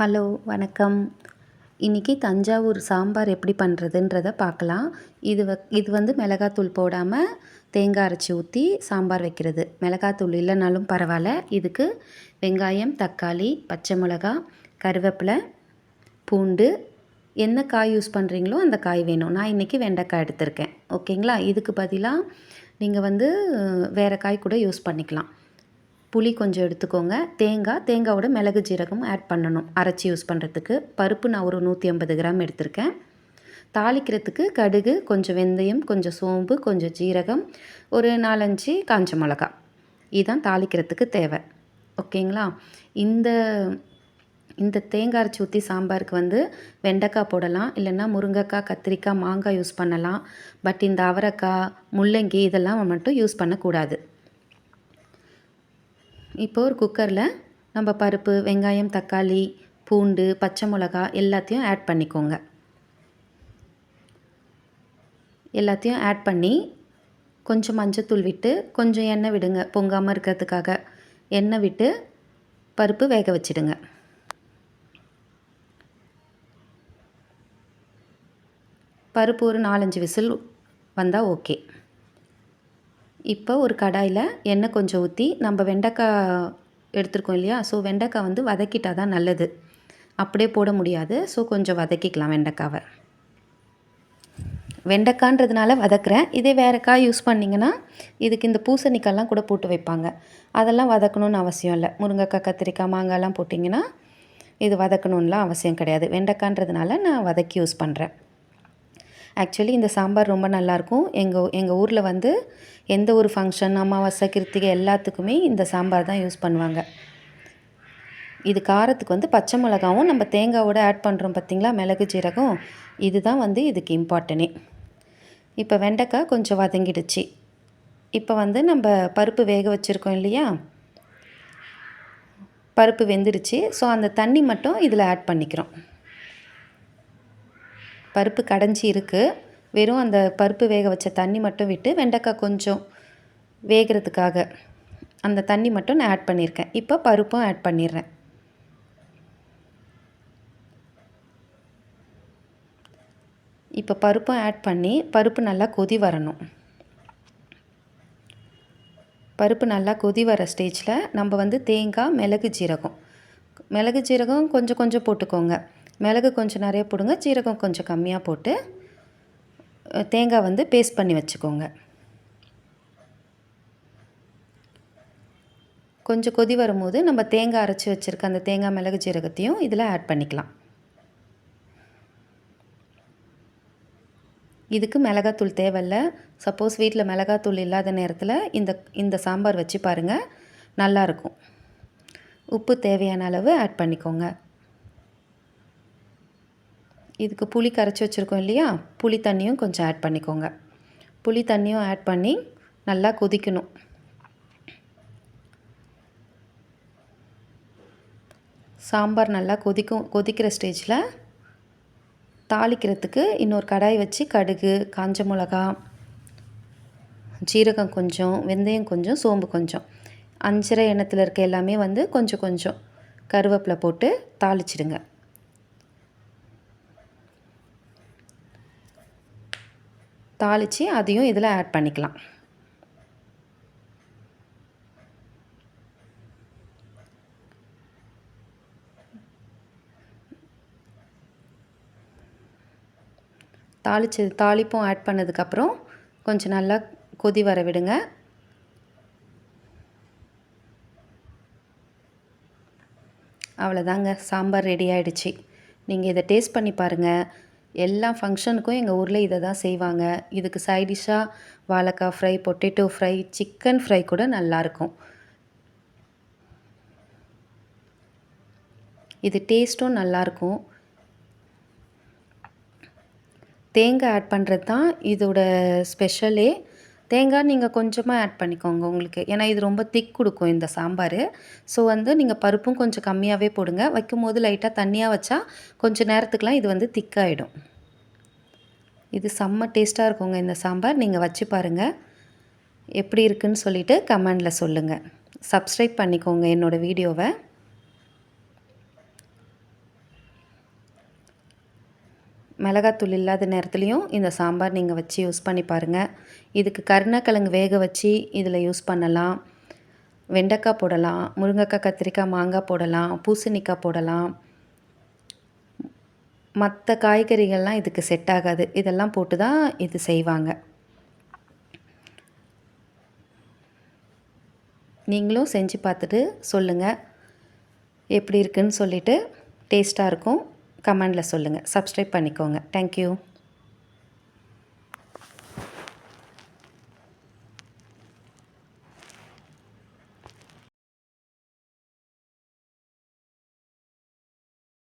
Hello வணக்கம். இன்றைக்கி தஞ்சாவூர் சாம்பார் எப்படி பண்ணுறதுன்றத பார்க்கலாம். இது வந்து மிளகாத்தூள் போடாமல் தேங்காய் அரைச்சி ஊற்றி சாம்பார் வைக்கிறது. மிளகாத்தூள் இல்லைனாலும் பரவாயில்ல. இதுக்கு வெங்காயம், தக்காளி, பச்சை மிளகா, கருவேப்பிலை, பூண்டு, என்ன காய் யூஸ் பண்ணுறீங்களோ அந்த காய் வேணும். நான் இன்றைக்கி வெண்டைக்காய் எடுத்திருக்கேன். ஓகேங்களா? இதுக்கு பதிலாக நீங்கள் வந்து வேறு காய் கூட யூஸ் பண்ணிக்கலாம். புளி கொஞ்சம் எடுத்துக்கோங்க. தேங்காவோட மிளகு ஜீரகம் ஆட் பண்ணணும் அரைச்சி யூஸ் பண்ணுறதுக்கு. பருப்பு நான் ஒரு 150 கிராம் எடுத்திருக்கேன். தாளிக்கிறதுக்கு கடுகு, கொஞ்சம் வெந்தயம், கொஞ்சம் சோம்பு, கொஞ்சம் ஜீரகம், ஒரு 4-5 காஞ்ச மிளகா. இதுதான் தாளிக்கிறதுக்கு தேவை. ஓகேங்களா? இந்த தேங்காய் அரைச்சி ஊற்றி சாம்பாருக்கு வந்து வெண்டைக்காய் போடலாம், இல்லைன்னா முருங்கைக்காய், கத்திரிக்காய், மாங்காய் யூஸ் பண்ணலாம். பட் இந்த அவரைக்காய், முள்ளங்கி இதெல்லாம் மட்டும் யூஸ் பண்ணக்கூடாது. இப்போ ஒரு குக்கரில் நம்ம பருப்பு, வெங்காயம், தக்காளி, பூண்டு, பச்சை மிளகா எல்லாத்தையும் ஆட் பண்ணிக்கோங்க. எல்லாத்தையும் ஆட் பண்ணி கொஞ்சம் மஞ்சத்தூள் விட்டு கொஞ்சம் எண்ணெய் விடுங்க. பொங்காமல் இருக்கிறதுக்காக எண்ணெய் விட்டு பருப்பு வேக வச்சிடுங்க. பருப்பு ஒரு 4-5 விசில் வந்தால் ஓகே. இப்போ ஒரு கடாயில் எண்ணெய் கொஞ்சம் ஊற்றி நம்ம வெண்டைக்காய் எடுத்துருக்கோம் இல்லையா? ஸோ வெண்டைக்காய் வந்து வதக்கிட்டால் தான் நல்லது. அப்படியே போட முடியாது. ஸோ கொஞ்சம் வதக்கிக்கலாம் வெண்டைக்காவை. வெண்டைக்கான்றதுனால வதக்குறேன். இதே வேறு காய் யூஸ் பண்ணிங்கன்னா இதுக்கு இந்த பூசணிக்காய்லாம் கூட போட்டு வைப்பாங்க. அதெல்லாம் வதக்கணும்னு அவசியம் இல்லை. முருங்கைக்காய், கத்திரிக்காய், மாங்காய்லாம் போட்டிங்கன்னா இது வதக்கணும்லாம் அவசியம் கிடையாது. வெண்டைக்கான்றதுனால நான் வதக்கி யூஸ் பண்ணுறேன். ஆக்சுவலி இந்த சாம்பார் ரொம்ப நல்லாயிருக்கும். எங்கள் ஊரில் வந்து எந்த ஒரு ஃபங்க்ஷன், அமாவாசை, கிருத்திகை எல்லாத்துக்குமே இந்த சாம்பார் தான் யூஸ் பண்ணுவாங்க. இது காரத்துக்கு வந்து பச்சை மிளகாவும் நம்ம தேங்காவோட ஆட் பண்ணுறோம் பார்த்திங்களா, மிளகு ஜீரகம், இதுதான் வந்து இதுக்கு இம்பார்ட்டனே. இப்போ வெண்டைக்காய் கொஞ்சம் வதங்கிடுச்சு. இப்போ வந்து நம்ம பருப்பு வேக வச்சுருக்கோம் இல்லையா? பருப்பு வெந்துடுச்சு. ஸோ அந்த தண்ணி மட்டும் இதில் ஆட் பண்ணிக்கிறோம். பருப்பு கடைஞ்சி இருக்குது. வெறும் அந்த பருப்பு வேக வச்ச தண்ணி மட்டும் விட்டு வெண்டைக்காய் கொஞ்சம் வேகிறதுக்காக அந்த தண்ணி மட்டும் நான் ஆட் பண்ணியிருக்கேன். இப்போ பருப்பும் ஆட் பண்ணிடுறேன். இப்போ பருப்பும் ஆட் பண்ணி பருப்பு நல்லா கொதி வரணும். பருப்பு நல்லா கொதி வர ஸ்டேஜில் நம்ம வந்து தேங்காய், மிளகு ஜீரகம் கொஞ்சம் கொஞ்சம் போட்டுக்கோங்க. மிளகு கொஞ்சம் நிறைய போடுங்க, ஜீரகம் கொஞ்சம் கம்மியாக போட்டு தேங்காய் வந்து பேஸ்ட் பண்ணி வச்சுக்கோங்க. கொஞ்சம் கொதி வரும்போது நம்ம தேங்காய் அரைச்சி வச்சுருக்க அந்த தேங்காய், மிளகு ஜீரகத்தையும் இதில் ஆட் பண்ணிக்கலாம். இதுக்கு மிளகாத்தூள் தேவையில்லை. சப்போஸ் வீட்டில் மிளகாத்தூள் இல்லாத நேரத்தில் இந்த சாம்பார் வச்சு பாருங்கள், நல்லாயிருக்கும். உப்பு தேவையான அளவு ஆட் பண்ணிக்கோங்க. இதுக்கு புளி கரைச்சி வச்சுருக்கோம் இல்லையா? புளி தண்ணியும் கொஞ்சம் ஆட் பண்ணிக்கோங்க. புளி தண்ணியும் ஆட் பண்ணி நல்லா கொதிக்கணும். சாம்பார் நல்லா கொதிக்கிற ஸ்டேஜில் தாளிக்கிறதுக்கு இன்னொரு கடாய் வச்சு கடுகு, காஞ்ச மிளகா, ஜீரகம் கொஞ்சம், வெந்தயம் கொஞ்சம், சோம்பு கொஞ்சம், அஞ்சரை எண்ணத்தில் இருக்க எல்லாமே வந்து கொஞ்சம் கொஞ்சம் கருவேப்பிலை போட்டு தாளிச்சிடுங்க. தாளித்து அதையும் இதில் ஆட் பண்ணிக்கலாம். தாளிப்பும் ஆட் பண்ணதுக்கப்புறம் கொஞ்சம் நல்லா கொதி வர விடுங்க. அவ்வளோதாங்க, சாம்பார் ரெடி ஆகிடுச்சு. நீங்கள் இதை டேஸ்ட் பண்ணி பாருங்கள். எல்லா ஃபங்க்ஷனுக்கும் எங்கள் ஊரில் இதை தான் செய்வாங்க. இதுக்கு சைடிஷ்ஷாக வாழைக்காய் fry, potato fry, chicken fry கூட நல்லாயிருக்கும். இது டேஸ்ட்டும் நல்லாயிருக்கும். தேங்காய் ஆட் பண்ணுறது தான் இதோட ஸ்பெஷலே. தேங்காய் நீங்கள் கொஞ்சமாக ஆட் பண்ணிக்கோங்க உங்களுக்கு, ஏன்னா இது ரொம்ப திக் கொடுக்கும் இந்த சாம்பார். ஸோ வந்து நீங்கள் பருப்பும் கொஞ்சம் கம்மியாகவே போடுங்க. வைக்கும்போது லைட்டாக தண்ணியாக வச்சா கொஞ்சம் நேரத்துக்குலாம் இது வந்து திக்காகிடும். இது செம்ம டேஸ்ட்டாக இருக்குங்க இந்த சாம்பார். நீங்கள் வச்சு பாருங்கள், எப்படி இருக்குன்னு சொல்லிவிட்டு கமெண்டில் சொல்லுங்கள். சப்ஸ்கிரைப் பண்ணிக்கோங்க என்னோடய வீடியோவை. மிளகாத்தூள் இல்லாத நேரத்துலையும் இந்த சாம்பார் நீங்கள் வச்சு யூஸ் பண்ணி பாருங்கள். இதுக்கு கருணக்கிழங்கு வேக வச்சு இதில் யூஸ் பண்ணலாம். வெண்டைக்காய் போடலாம், முருங்கைக்காய், கத்திரிக்காய், மாங்காய் போடலாம், பூசணிக்காய் போடலாம். மற்ற காய்கறிகள்லாம் இதுக்கு செட் ஆகாது. இதெல்லாம் போட்டு தான் இது செய்வாங்க. நீங்களும் செஞ்சு பார்த்துட்டு சொல்லுங்கள். எப்படி இருக்குன்னு சொல்லிவிட்டு டேஸ்ட்டாக இருக்கும் கமெண்டில் சொல்லுங்கள். சப்ஸ்கிரைப் பண்ணிக்கோங்க. தேங்க்யூ.